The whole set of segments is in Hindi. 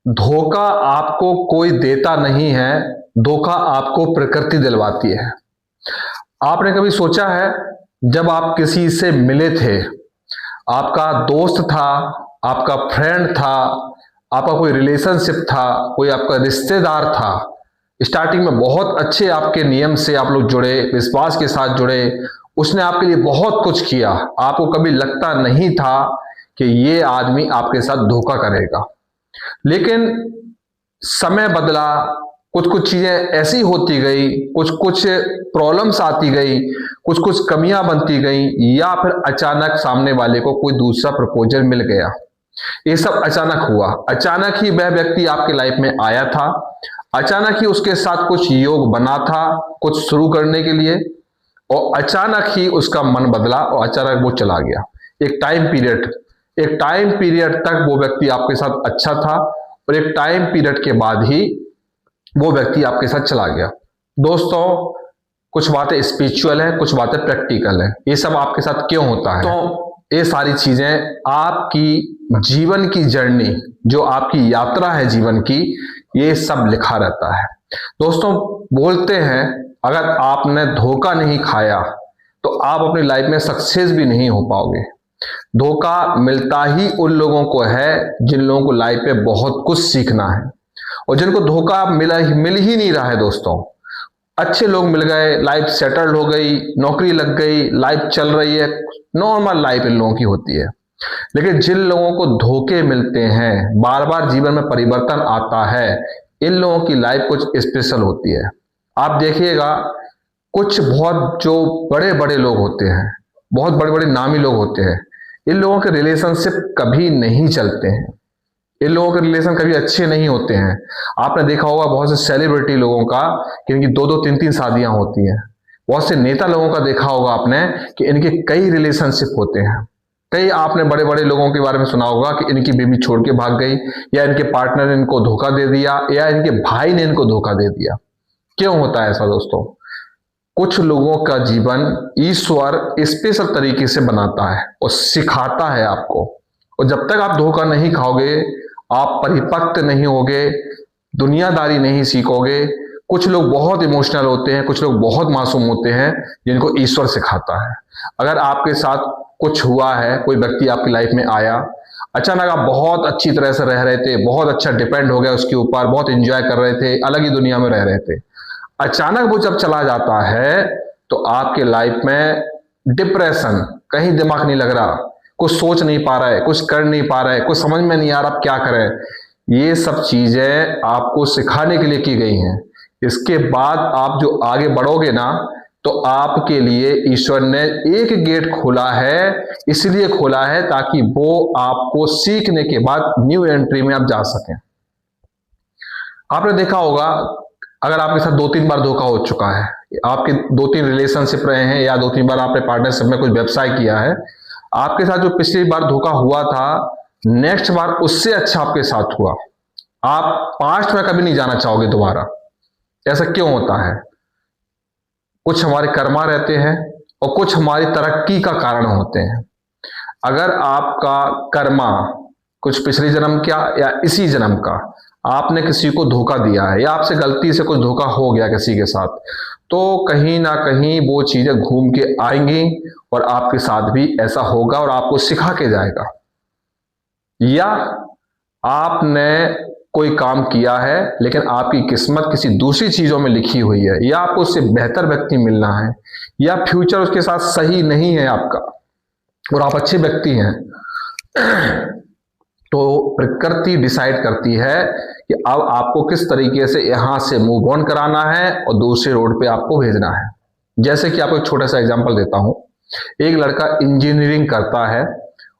धोखा आपको कोई देता नहीं है, धोखा आपको प्रकृति दिलवाती है। आपने कभी सोचा है, जब आप किसी से मिले थे, आपका दोस्त था, आपका फ्रेंड था, आपका कोई रिलेशनशिप था, कोई आपका रिश्तेदार था, स्टार्टिंग में बहुत अच्छे आपके नियम से आप लोग जुड़े, विश्वास के साथ जुड़े, उसने आपके लिए बहुत कुछ किया, आपको कभी लगता नहीं था कि ये आदमी आपके साथ धोखा करेगा। लेकिन समय बदला, कुछ कुछ चीजें ऐसी होती गई, कुछ कुछ प्रॉब्लम्स आती गई, कुछ कुछ कमियां बनती गई, या फिर अचानक सामने वाले को कोई दूसरा प्रपोजल मिल गया। ये सब अचानक हुआ। अचानक ही वह व्यक्ति आपकी लाइफ में आया था, अचानक ही उसके साथ कुछ योग बना था कुछ शुरू करने के लिए, और अचानक ही उसका मन बदला और अचानक वो चला गया। एक टाइम पीरियड तक वो व्यक्ति आपके साथ अच्छा था, और एक टाइम पीरियड के बाद ही वो व्यक्ति आपके साथ चला गया। दोस्तों, कुछ बातें स्पिरिचुअल है, कुछ बातें प्रैक्टिकल है। ये सब आपके साथ क्यों होता है? तो ये सारी चीजें आपकी जीवन की जर्नी, जो आपकी यात्रा है जीवन की, ये सब लिखा रहता है। दोस्तों, बोलते हैं अगर आपने धोखा नहीं खाया तो आप अपनी लाइफ में सक्सेस भी नहीं हो पाओगे। धोखा मिलता ही उन लोगों को है जिन लोगों को लाइफ में बहुत कुछ सीखना है, और जिनको धोखा मिल ही नहीं रहा है। दोस्तों, अच्छे लोग मिल गए, लाइफ सेटल्ड हो गई, नौकरी लग गई, लाइफ चल रही है, नॉर्मल लाइफ इन लोगों की होती है। लेकिन जिन लोगों को धोखे मिलते हैं, बार बार जीवन में परिवर्तन आता है, इन लोगों की लाइफ कुछ स्पेशल होती है। आप देखिएगा, कुछ बहुत जो बड़े बड़े लोग होते हैं, बहुत बड़े बड़े नामी लोग होते हैं, इन लोगों के रिलेशनशिप कभी नहीं चलते हैं, इन लोगों के रिलेशन कभी अच्छे नहीं होते हैं। आपने देखा होगा बहुत से सेलिब्रिटी लोगों का कि इनकी दो दो तीन तीन शादियां होती हैं। बहुत से नेता लोगों का देखा होगा आपने कि इनके कई रिलेशनशिप होते हैं। कई आपने बड़े बड़े लोगों के बारे में सुना होगा कि इनकी बीवी छोड़ के भाग गई, या इनके पार्टनर ने इनको धोखा दे दिया, या इनके भाई ने इनको धोखा दे दिया। क्यों होता है ऐसा? दोस्तों, कुछ लोगों का जीवन ईश्वर स्पेशल तरीके से बनाता है और सिखाता है आपको, और जब तक आप धोखा नहीं खाओगे, आप परिपक्व नहीं होगे, दुनियादारी नहीं सीखोगे। कुछ लोग बहुत इमोशनल होते हैं, कुछ लोग बहुत मासूम होते हैं, जिनको ईश्वर सिखाता है। अगर आपके साथ कुछ हुआ है, कोई व्यक्ति आपकी लाइफ में आया, अचानक आप बहुत अच्छी तरह से रह रहे थे, बहुत अच्छा डिपेंड हो गया उसके ऊपर, बहुत एंजॉय कर रहे थे, अलग ही दुनिया में रह रहे थे, अचानक वो जब चला जाता है तो आपके लाइफ में डिप्रेशन, कहीं दिमाग नहीं लग रहा, कुछ सोच नहीं पा रहा है, कुछ कर नहीं पा रहा है, कुछ समझ में नहीं आ रहा आप क्या करें। ये सब चीजें आपको सिखाने के लिए की गई हैं। इसके बाद आप जो आगे बढ़ोगे ना, तो आपके लिए ईश्वर ने एक गेट खोला है, इसलिए खोला है ताकि वो आपको सीखने के बाद न्यू एंट्री में आप जा सकें। आपने देखा होगा, अगर आपके साथ दो तीन बार धोखा हो चुका है, आपके दो तीन रिलेशनशिप रहे हैं, या दो तीन बार आपने पार्टनरशिप में कुछ व्यवसाय किया है, आपके साथ जो पिछली बार धोखा हुआ था, नेक्स्ट बार उससे अच्छा आपके साथ हुआ। आप पास्ट में कभी नहीं जाना चाहोगे दोबारा। ऐसा क्यों होता है? कुछ हमारे कर्मा रहते हैं और कुछ हमारी तरक्की का कारण होते हैं। अगर आपका कर्मा कुछ पिछले जन्म का या इसी जन्म का, आपने किसी को धोखा दिया है, या आपसे गलती से कुछ धोखा हो गया किसी के साथ, तो कहीं ना कहीं वो चीजें घूम के आएंगी और आपके साथ भी ऐसा होगा और आपको सिखा के जाएगा। या आपने कोई काम किया है लेकिन आपकी किस्मत किसी दूसरी चीजों में लिखी हुई है, या आपको उससे बेहतर व्यक्ति मिलना है, या फ्यूचर उसके साथ सही नहीं है आपका और आप अच्छे व्यक्ति हैं, तो प्रकृति डिसाइड करती है कि अब आपको किस तरीके से यहां से मूव ऑन कराना है और दूसरे रोड पे आपको भेजना है। जैसे कि आपको एक छोटा सा एग्जांपल देता हूं। एक लड़का इंजीनियरिंग करता है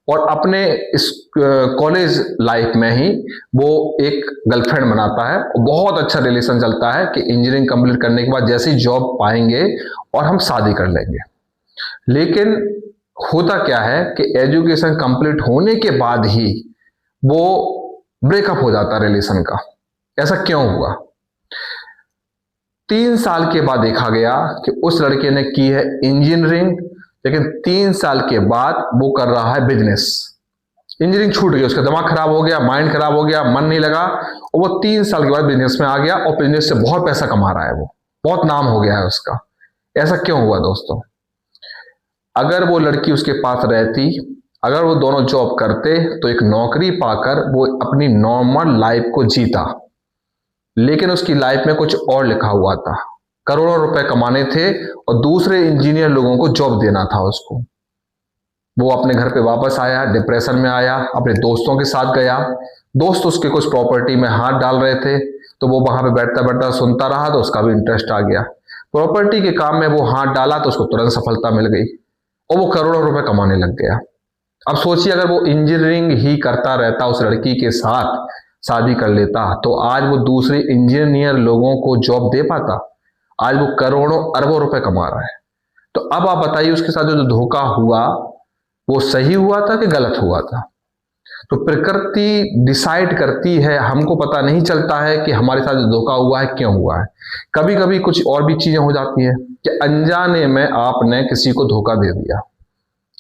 और अपने इस कॉलेज लाइफ में ही वो एक गर्लफ्रेंड बनाता है, और बहुत अच्छा रिलेशन चलता है कि इंजीनियरिंग कंप्लीट करने के बाद जैसे ही जॉब पाएंगे और हम शादी कर लेंगे। लेकिन होता क्या है कि एजुकेशन कंप्लीट होने के बाद ही वो ब्रेकअप हो जाता रिलेशन का। ऐसा क्यों हुआ? 3 साल के बाद देखा गया कि उस लड़के ने की है इंजीनियरिंग, लेकिन 3 साल के बाद वो कर रहा है बिजनेस। इंजीनियरिंग छूट गई, उसका दिमाग खराब हो गया, माइंड खराब हो गया, मन नहीं लगा, और वो 3 साल के बाद बिजनेस में आ गया और बिजनेस से बहुत पैसा कमा रहा है, वो बहुत नाम हो गया है उसका। ऐसा क्यों हुआ दोस्तों? अगर वो लड़की उसके पास रहती, अगर वो दोनों जॉब करते, तो एक नौकरी पाकर वो अपनी नॉर्मल लाइफ को जीता। लेकिन उसकी लाइफ में कुछ और लिखा हुआ था, करोड़ों रुपए कमाने थे और दूसरे इंजीनियर लोगों को जॉब देना था उसको। वो अपने घर पे वापस आया, डिप्रेशन में आया, अपने दोस्तों के साथ गया, दोस्त उसके कुछ प्रॉपर्टी में हाथ डाल रहे थे, तो वो वहां पे बैठता बैठता सुनता रहा, तो उसका भी इंटरेस्ट आ गया। प्रॉपर्टी के काम में वो हाथ डाला तो उसको तुरंत सफलता मिल गई और वो करोड़ों रुपए कमाने लग गया। अब सोचिए, अगर वो इंजीनियरिंग ही करता रहता, उस लड़की के साथ शादी कर लेता, तो आज वो दूसरे इंजीनियर लोगों को जॉब दे पाता? आज वो करोड़ों अरबों रुपए कमा रहा है। तो अब आप बताइए, उसके साथ जो धोखा हुआ वो सही हुआ था कि गलत हुआ था? तो प्रकृति डिसाइड करती है, हमको पता नहीं चलता है कि हमारे साथ जो धोखा हुआ है क्यों हुआ है। कभी कभी कुछ और भी चीजें हो जाती है कि अनजाने में आपने किसी को धोखा दे दिया,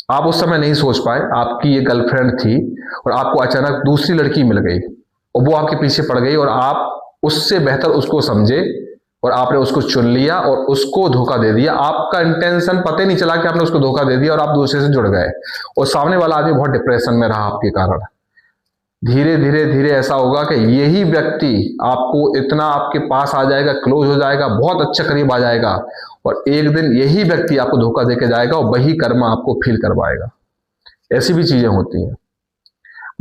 आप उस समय नहीं सोच पाए, आपकी ये गर्लफ्रेंड थी और आपको अचानक दूसरी लड़की मिल गई और वो आपके पीछे पड़ गई और आप उससे बेहतर उसको समझे और आपने उसको चुन लिया और उसको धोखा दे दिया। आपका इंटेंशन पता ही नहीं चला कि आपने उसको धोखा दे दिया और आप दूसरे से जुड़ गए और सामने वाला आदमी बहुत डिप्रेशन में रहा आपके कारण। धीरे धीरे धीरे ऐसा होगा कि यही व्यक्ति आपको इतना आपके पास आ जाएगा, क्लोज हो जाएगा, बहुत अच्छा करीब आ जाएगा, और एक दिन यही व्यक्ति आपको धोखा देके जाएगा और वही कर्म आपको फील करवाएगा। ऐसी भी चीजें होती हैं।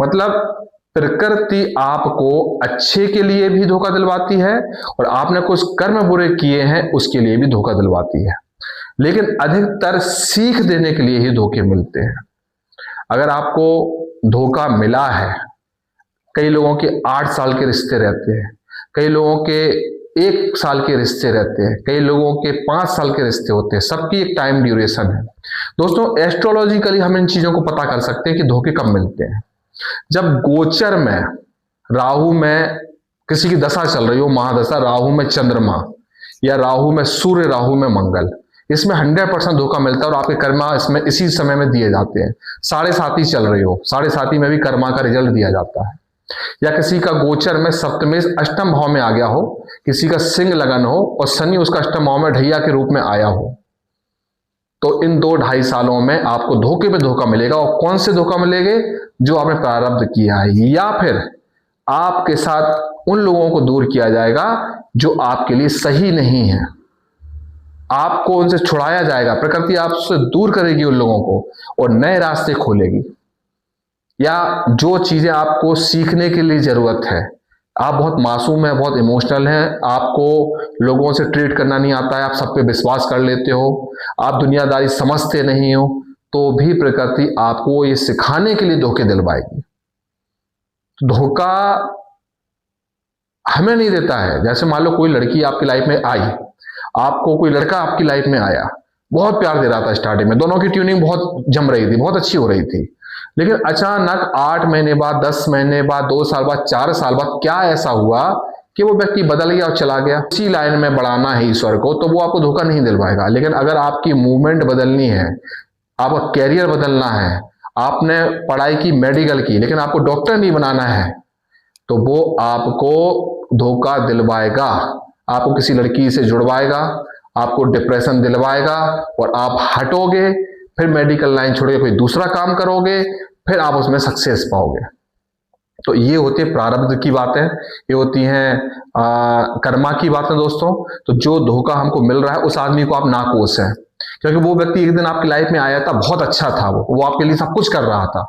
मतलब प्रकृति आपको अच्छे के लिए भी धोखा दिलवाती है और आपने कुछ कर्म बुरे किए हैं उसके लिए भी धोखा दिलवाती है, लेकिन अधिकतर सीख देने के लिए ही धोखे मिलते हैं। अगर आपको धोखा मिला है, कई लोगों के 8 साल के रिश्ते रहते हैं, कई लोगों के 1 साल के रिश्ते रहते हैं, कई लोगों के 5 साल के रिश्ते होते हैं, सबकी एक टाइम ड्यूरेशन है। दोस्तों, एस्ट्रोलॉजिकली हम इन चीजों को पता कर सकते हैं कि धोखे कब मिलते हैं। जब गोचर में राहु में किसी की दशा चल रही हो, महादशा, राहु में चंद्रमा या राहु में सूर्य, राहु में मंगल, इसमें 100% धोखा मिलता है और आपके कर्मा इसमें इसी समय में दिए जाते हैं। 7.5 चल रही हो, 7.5 में भी कर्मा का रिजल्ट दिया जाता है। या किसी का गोचर में सप्तमेश अष्टम भाव में आ गया हो, किसी का सिंह लगन हो और शनि उसका अष्टम भाव में ढैया के रूप में आया हो, तो इन 2-2.5 सालों में आपको धोखे पे धोखा मिलेगा। और कौन से धोखा मिलेंगे? जो आपने प्रारब्ध किया है, या फिर आपके साथ उन लोगों को दूर किया जाएगा जो आपके लिए सही नहीं है, आपको उनसे छुड़ाया जाएगा, प्रकृति आपसे दूर करेगी उन लोगों को और नए रास्ते खोलेगी। या जो चीजें आपको सीखने के लिए जरूरत है, आप बहुत मासूम हैं, बहुत इमोशनल हैं, आपको लोगों से ट्रीट करना नहीं आता है, आप सब पे विश्वास कर लेते हो, आप दुनियादारी समझते नहीं हो, तो भी प्रकृति आपको ये सिखाने के लिए धोखे दिलवाएगी। धोखा हमें नहीं देता है। जैसे मान लो कोई लड़की आपकी लाइफ में आई, आपको कोई लड़का आपकी लाइफ में आया, बहुत प्यार दे रहा था स्टार्टिंग में, दोनों की ट्यूनिंग बहुत जम रही थी, बहुत अच्छी हो रही थी, लेकिन अचानक 8 महीने बाद, 10 महीने बाद, 2 साल बाद, 4 साल बाद क्या ऐसा हुआ कि वो व्यक्ति बदल गया और चला गया। इसी लाइन में बढ़ाना है ईश्वर को, तो वो आपको धोखा नहीं दिलवाएगा। लेकिन अगर आपकी मूवमेंट बदलनी है, आपका कैरियर बदलना है, आपने पढ़ाई की मेडिकल की लेकिन आपको डॉक्टर नहीं बनाना है, तो वो आपको धोखा दिलवाएगा, आपको किसी लड़की से जुड़वाएगा, आपको डिप्रेशन दिलवाएगा और आप हटोगे, फिर मेडिकल लाइन छोड़ के कोई दूसरा काम करोगे, फिर आप उसमें सक्सेस पाओगे। तो ये होती है प्रारब्ध की बातें, ये होती हैं कर्मा की बातें दोस्तों। तो जो धोखा हमको मिल रहा है उस आदमी को आप नाकोश हैं, क्योंकि वो व्यक्ति एक दिन आपकी लाइफ में आया था, बहुत अच्छा था, वो आपके लिए सब कुछ कर रहा था,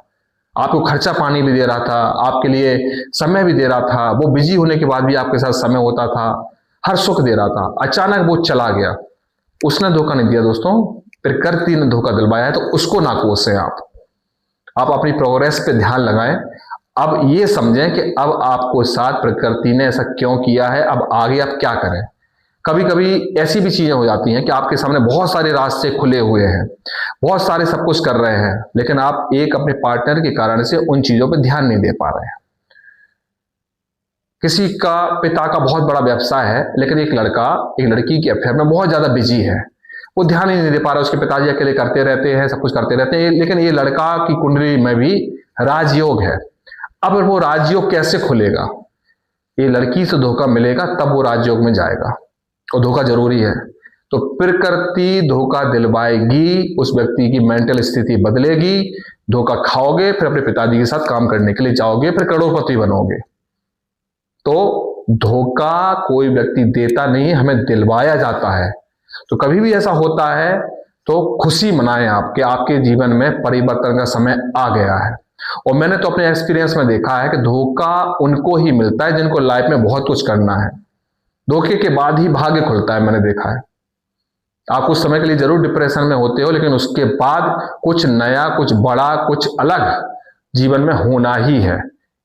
आपको खर्चा पानी भी दे रहा था, आपके लिए समय भी दे रहा था, वो बिजी होने के बाद भी आपके साथ समय होता था, हर सुख दे रहा था। अचानक वो चला गया, उसने धोखा नहीं दिया दोस्तों, प्रकृति ने धोखा दिलवाया है, तो उसको नाकोश है आप अपनी प्रोग्रेस पे ध्यान लगाएं। अब ये समझें कि अब आपको साथ प्रकृति ने ऐसा क्यों किया है, अब आगे आप क्या करें। कभी कभी ऐसी भी चीजें हो जाती हैं कि आपके सामने बहुत सारे रास्ते खुले हुए हैं, बहुत सारे सब कुछ कर रहे हैं, लेकिन आप एक अपने पार्टनर के कारण से उन चीजों पर ध्यान नहीं दे पा रहे हैं। किसी का पिता का बहुत बड़ा व्यवसाय है, लेकिन एक लड़का एक लड़की के अफेयर में बहुत ज्यादा बिजी है, वो ध्यान ही नहीं दे पा रहा, उसके पिताजी अकेले करते रहते हैं, सब कुछ करते रहते हैं, लेकिन ये लड़का की कुंडली में भी राजयोग है। अब वो राजयोग कैसे खुलेगा? ये लड़की से धोखा मिलेगा तब वो राजयोग में जाएगा, और धोखा जरूरी है। तो प्रकृति धोखा दिलवाएगी, उस व्यक्ति की मेंटल स्थिति बदलेगी, धोखा खाओगे, फिर अपने पिताजी के साथ काम करने के लिए जाओगे, फिर करोड़पति बनोगे। तो धोखा कोई व्यक्ति देता नहीं, हमें दिलवाया जाता है। तो कभी भी ऐसा होता है तो खुशी मनाएं आप कि आपके जीवन में परिवर्तन का समय आ गया है। और मैंने तो अपने एक्सपीरियंस में देखा है कि धोखा उनको ही मिलता है जिनको लाइफ में बहुत कुछ करना है। धोखे के बाद ही भाग्य खुलता है, मैंने देखा है। आप कुछ समय के लिए जरूर डिप्रेशन में होते हो, लेकिन उसके बाद कुछ नया, कुछ बड़ा, कुछ अलग जीवन में होना ही है।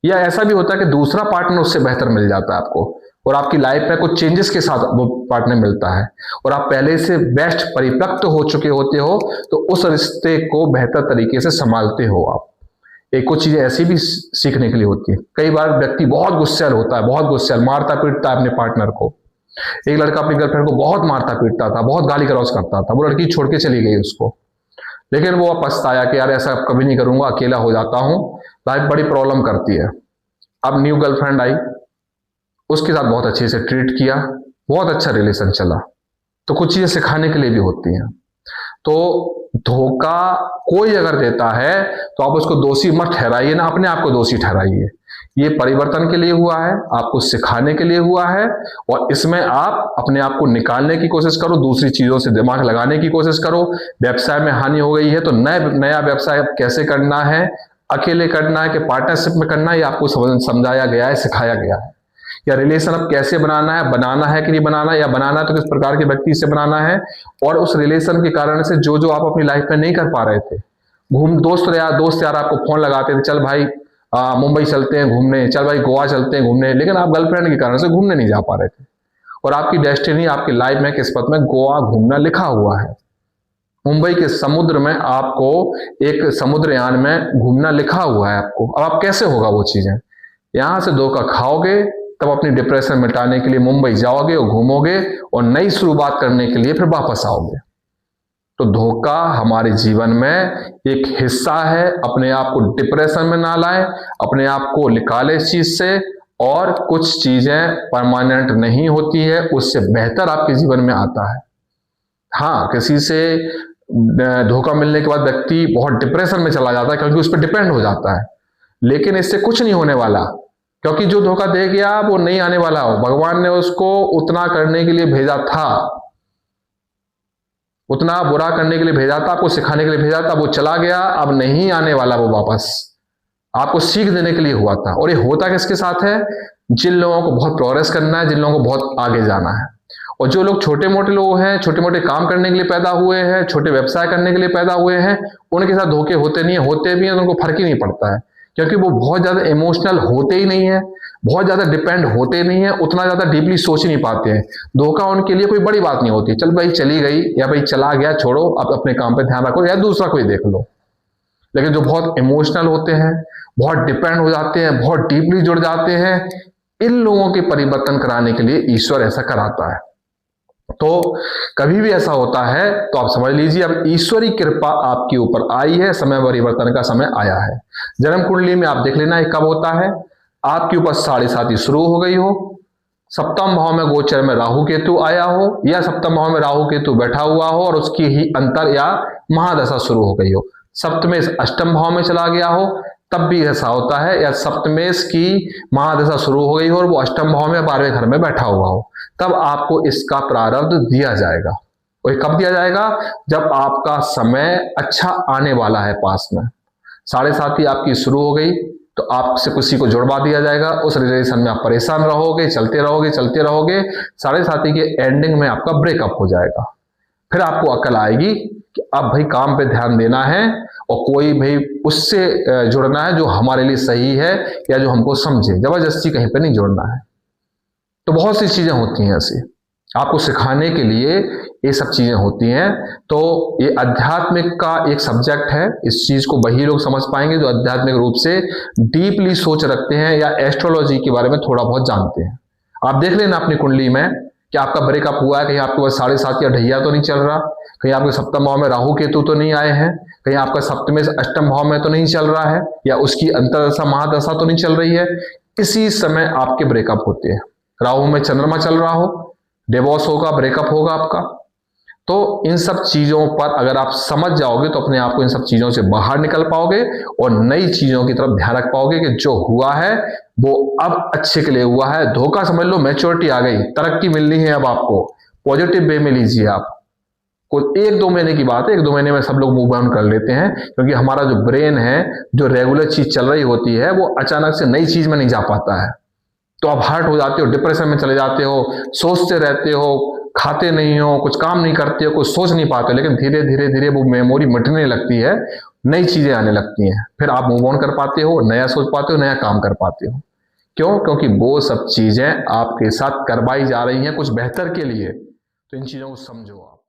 या ऐसा भी होता है कि दूसरा पार्टनर उससे बेहतर मिल जाता है आपको, और आपकी लाइफ में कुछ चेंजेस के साथ वो पार्टनर मिलता है, और आप पहले से बेस्ट परिपक्व हो चुके होते हो, तो उस रिश्ते को बेहतर तरीके से संभालते हो आप। एक कुछ चीजें ऐसी भी सीखने के लिए होती है। कई बार व्यक्ति बहुत गुस्सैल होता है, बहुत गुस्सैल, मारता पीटता है अपने पार्टनर को। एक लड़का अपनी गर्लफ्रेंड को बहुत मारता पीटता था, बहुत गाली गलौज करता था, वो लड़की छोड़ के चली गई उसको, लेकिन वो पछताया कि यार ऐसा कभी नहीं करूंगा, अकेला हो जाता हूं, लाइफ बड़ी प्रॉब्लम करती है। अब न्यू गर्लफ्रेंड आई, उसके साथ बहुत अच्छे से ट्रीट किया, बहुत अच्छा रिलेशन चला। तो कुछ चीजें सिखाने के लिए भी होती हैं। तो धोखा कोई अगर देता है तो आप उसको दोषी मत ठहराइए, ना अपने आप को दोषी ठहराइए। ये परिवर्तन के लिए हुआ है, आपको सिखाने के लिए हुआ है, और इसमें आप अपने आप को निकालने की कोशिश करो, दूसरी चीजों से दिमाग लगाने की कोशिश करो। व्यवसाय में हानि हो गई है तो नया व्यवसाय कैसे करना है, अकेले करना है कि पार्टनरशिप में करना है, ये आपको समझाया गया है, सिखाया गया है। या रिलेशन अब कैसे बनाना है कि नहीं बनाना, या बनाना है तो किस प्रकार के व्यक्ति से बनाना है। और उस रिलेशन के कारण से जो जो आप अपनी लाइफ में नहीं कर पा रहे थे, दोस्त यार आपको फोन लगाते थे, चल भाई मुंबई चलते हैं घूमने, चल भाई गोवा चलते हैं घूमने, लेकिन आप गर्लफ्रेंड के कारण से घूमने नहीं जा पा रहे थे, और आपकी डेस्टिनी, आपकी लाइफ में, किस्मत में गोवा घूमना लिखा हुआ है। मुंबई के समुद्र में आपको एक समुद्रयान में घूमना लिखा हुआ है आपको। अब आप कैसे होगा वो चीजें? यहां से धोखा खाओगे तब अपनी डिप्रेशन मिटाने के लिए मुंबई जाओगे और घूमोगे, और नई शुरुआत करने के लिए फिर वापस आओगे। तो धोखा हमारे जीवन में एक हिस्सा है। अपने आप को डिप्रेशन में ना लाएं, अपने आप को निकालें इस चीज से। और कुछ चीजें परमानेंट नहीं होती है, उससे बेहतर आपके जीवन में आता है। हाँ, किसी से धोखा मिलने के बाद व्यक्ति बहुत डिप्रेशन में चला जाता है क्योंकि उस पर डिपेंड हो जाता है, लेकिन इससे कुछ नहीं होने वाला, क्योंकि जो धोखा दे गया वो नहीं आने वाला हो। भगवान ने उसको उतना करने के लिए भेजा था, उतना बुरा करने के लिए भेजा था, आपको सिखाने के लिए भेजा था। वो चला गया, अब नहीं आने वाला वो वापस, आपको सीख देने के लिए हुआ था। और ये होता किसके साथ है? जिन लोगों को बहुत प्रोग्रेस करना है, जिन लोगों को बहुत आगे जाना है। और जो लोग छोटे मोटे लोग हैं, छोटे मोटे काम करने के लिए पैदा हुए हैं, छोटे व्यवसाय करने के लिए पैदा हुए हैं, उनके साथ धोखे होते नहीं है। होते भी हैं तो उनको फर्क ही नहीं पड़ता है, क्योंकि वो बहुत ज्यादा इमोशनल होते ही नहीं है, बहुत ज्यादा डिपेंड होते नहीं है, उतना ज्यादा डीपली सोच नहीं पाते हैं। धोखा उनके लिए कोई बड़ी बात नहीं होती। चल भाई चली गई, या भाई चला गया, छोड़ो, अब अपने काम पे ध्यान रखो, या दूसरा कोई देख लो। लेकिन जो बहुत इमोशनल होते हैं, बहुत डिपेंड हो जाते हैं, बहुत डीपली जुड़ जाते हैं, इन लोगों के परिवर्तन कराने के लिए ईश्वर ऐसा कराता है। तो कभी भी ऐसा होता है तो आप समझ लीजिए अब ईश्वरी कृपा आपके ऊपर आई है, समय परिवर्तन का समय आया है। जन्म कुंडली में आप देख लेना ये कब होता है। आपके ऊपर 7.5 शुरू हो गई हो, सप्तम भाव में गोचर में राहु केतु आया हो, या सप्तम भाव में राहु केतु बैठा हुआ हो और उसकी ही अंतर या महादशा शुरू हो गई हो, सप्तमेश अष्टम भाव में चला गया हो, तब भी ऐसा होता है। या सप्तमेश की महादशा शुरू हो गई हो और वो अष्टम भाव में 12वें घर में बैठा हुआ हो, तब आपको इसका प्रारब्ध दिया जाएगा। और कब दिया जाएगा? जब आपका समय अच्छा आने वाला है पास में। 7.5 आपकी शुरू हो गई तो आपसे किसी को जुड़वा दिया जाएगा, उस रिलेशन में आप परेशान रहोगे, चलते रहोगे 7.5 के एंडिंग में आपका ब्रेकअप हो जाएगा। फिर आपको अकल आएगी कि अब भाई काम पे ध्यान देना है, और कोई भाई उससे जुड़ना है जो हमारे लिए सही है या जो हमको समझे, जबरदस्ती कहीं पे नहीं जुड़ना है। तो बहुत सी चीजें होती हैं ऐसी, आपको सिखाने के लिए ये सब चीजें होती हैं। तो ये आध्यात्मिक का एक सब्जेक्ट है, इस चीज को वही लोग समझ पाएंगे जो आध्यात्मिक रूप से डीपली सोच रखते हैं या एस्ट्रोलॉजी के बारे में थोड़ा बहुत जानते हैं। आप देख लेना अपनी कुंडली में कि आपका ब्रेकअप हुआ है, कहीं आपके पास 7.5 या ढैया तो नहीं चल रहा, कहीं आपके सप्तम भाव में राहु केतु तो नहीं आए हैं, कहीं आपका सप्तम में अष्टम भाव में तो नहीं चल रहा है, या उसकी अंतरदशा महादशा तो नहीं चल रही है। इसी समय आपके ब्रेकअप होते हैं। राहु में चंद्रमा चल रहा हो, डिवोर्स होगा, ब्रेकअप होगा आपका। तो इन सब चीजों पर अगर आप समझ जाओगे तो अपने आप को इन सब चीजों से बाहर निकल पाओगे और नई चीजों की तरफ ध्यान रख पाओगे कि जो हुआ है वो अब अच्छे के लिए हुआ है। धोखा समझ लो, मैच्योरिटी आ गई, तरक्की मिलनी है अब आपको, पॉजिटिव वे में लीजिए आप। कोई 1-2 महीने की बात है, 1-2 महीने में सब लोग मूव ऑन कर लेते हैं, क्योंकि हमारा जो ब्रेन है, जो रेगुलर चीज चल रही होती है, वो अचानक से नई चीज में नहीं जा पाता है। तो आप हर्ट हो जाते हो, डिप्रेशन में चले जाते हो, सोचते रहते हो, खाते नहीं हो, कुछ काम नहीं करते हो, कुछ सोच नहीं पाते, लेकिन धीरे धीरे धीरे वो मेमोरी मिटने लगती है, नई चीजें आने लगती हैं, फिर आप मूव ऑन कर पाते हो, नया सोच पाते हो, नया काम कर पाते हो। क्यों? क्योंकि वो सब चीजें आपके साथ करवाई जा रही हैं कुछ बेहतर के लिए। तो इन चीजों को समझो आप।